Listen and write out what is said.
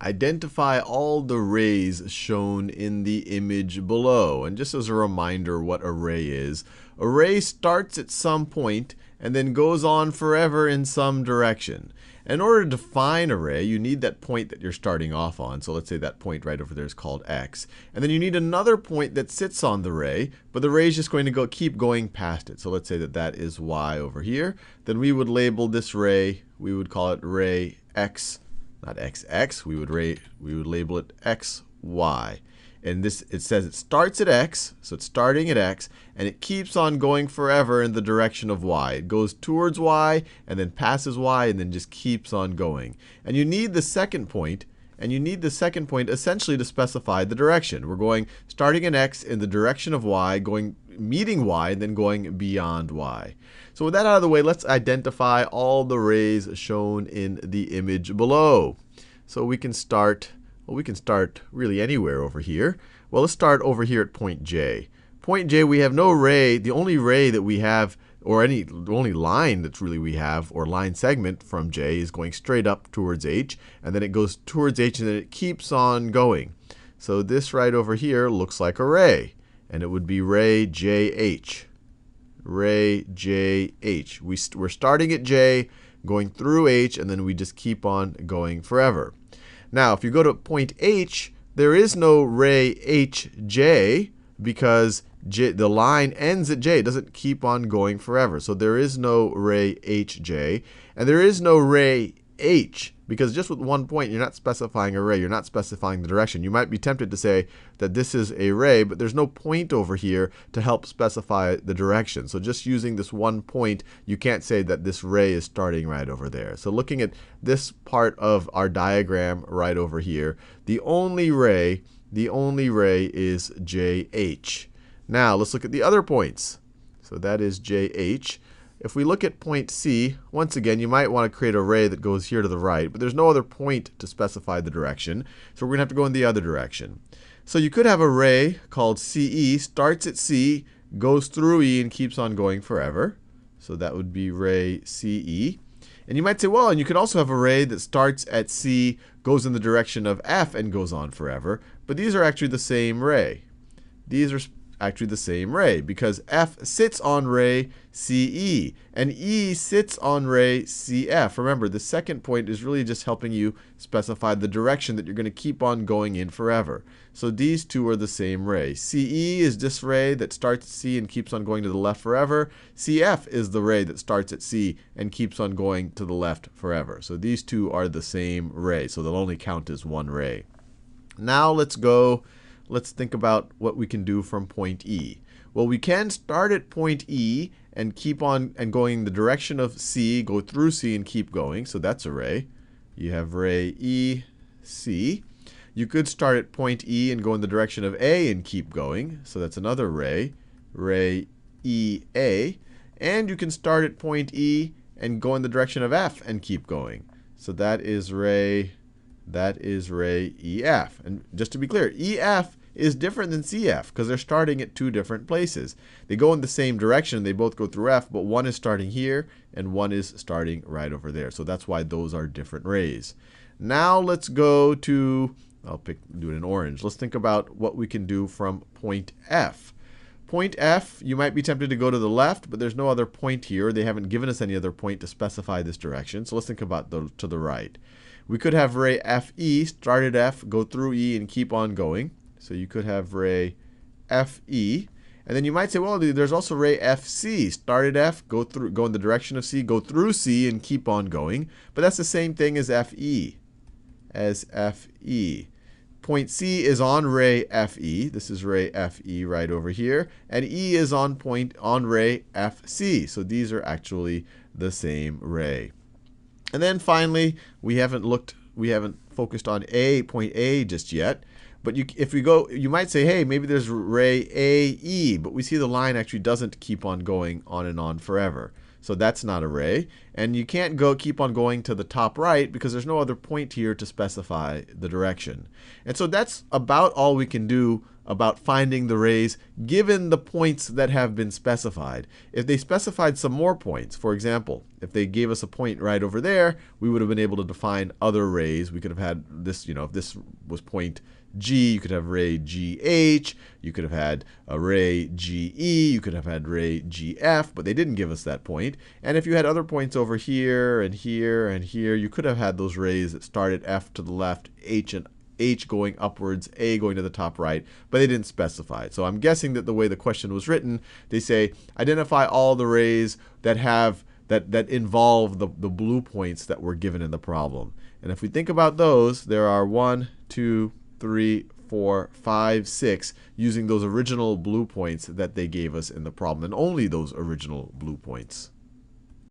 Identify all the rays shown in the image below. And just as a reminder what a ray is, a ray starts at some point and then goes on forever in some direction. In order to define a ray, you need that point that you're starting off on. So let's say that point right over there is called x. And then you need another point that sits on the ray, but the ray is just going to keep going past it. So let's say that that is y over here. Then we would label this ray, we would call it ray x, not xx, we would label it xy. And this, it says it starts at x, so it's starting at x, and it keeps on going forever in the direction of y. It goes towards y, and then passes y, and then just keeps on going. And you need the second point, essentially to specify the direction. We're going, starting at x in the direction of y, going, meeting y, and then going beyond y. So with that out of the way, let's identify all the rays shown in the image below. So we can start, well, we can start really anywhere over here. Well, let's start over here at point J. Point J, we have no ray. The only ray that we have, or the only line that's really we have, or line segment from J is going straight up towards H, and then it goes towards H, and then it keeps on going. So this right over here looks like a ray, and it would be ray JH. Ray JH. We're starting at J, going through H, and then we just keep on going forever. Now, if you go to point H, there is no ray HJ because the line ends at J. It doesn't keep on going forever. So there is no ray HJ. And there is no ray H because just with one point, you're not specifying a ray. You're not specifying the direction. You might be tempted to say that this is a ray, but there's no point over here to help specify the direction. So just using this one point, you can't say that this ray is starting right over there. So looking at this part of our diagram right over here, the only ray is JH. Now let's look at the other points. So that is JH. If we look at point C, once again, you might want to create a ray that goes here to the right, but there's no other point to specify the direction. So we're going to have to go in the other direction. So you could have a ray called CE, starts at C, goes through E, and keeps on going forever. So that would be ray CE. And you might say, well, and you could also have a ray that starts at C, goes in the direction of F, and goes on forever. But these are actually the same ray. These are actually the same ray because F sits on ray CE and E sits on ray CF. Remember, the second point is really just helping you specify the direction that you're going to keep on going in forever. So these two are the same ray. CE is this ray that starts at C and keeps on going to the left forever. CF is the ray that starts at C and keeps on going to the left forever. So these two are the same ray. So they'll only count as one ray. Now let's think about what we can do from point E. Well, we can start at point E and keep on and going in the direction of C, go through C and keep going. So that's a ray. You have ray EC. You could start at point E and go in the direction of A and keep going. So that's another ray, ray EA. And you can start at point E and go in the direction of F and keep going. So that is ray EF. And just to be clear, EF is different than CF because they're starting at two different places. They go in the same direction. They both go through F, but one is starting here and one is starting right over there. So that's why those are different rays. Now let's go to, do it in orange. Let's think about what we can do from point F. Point F, you might be tempted to go to the left, but there's no other point here. They haven't given us any other point to specify this direction. So let's think about to the right. We could have ray FE, start at F, go through E, and keep on going. So you could have ray FE. And then you might say, well, there's also ray FC, start at F, go in the direction of C, go through C, and keep on going. But that's the same thing as FE. Point C is on ray FE. This is ray FE right over here. And E is on ray FC. So these are actually the same ray. And then finally, we haven't focused on point A just yet. But if we go, you might say, hey, maybe there's ray AE, but we see the line actually doesn't keep on going on and on forever. So that's not a ray. And you can't keep on going to the top right because there's no other point here to specify the direction. And so that's about all we can do about finding the rays given the points that have been specified. If they specified some more points, for example, if they gave us a point right over there, we would have been able to define other rays. We could have had this, if this was point G, you could have ray GH, you could have had a ray GE, you could have had ray GF, but they didn't give us that point. And if you had other points over here and here and here, you could have had those rays that start at F to the left, H going upwards, A going to the top right, but they didn't specify it. So I'm guessing that the way the question was written, they say identify all the rays that have that involve the blue points that were given in the problem. And if we think about those, there are 1, 2, 3, 4, 5, 6 using those original blue points that they gave us in the problem, and only those original blue points.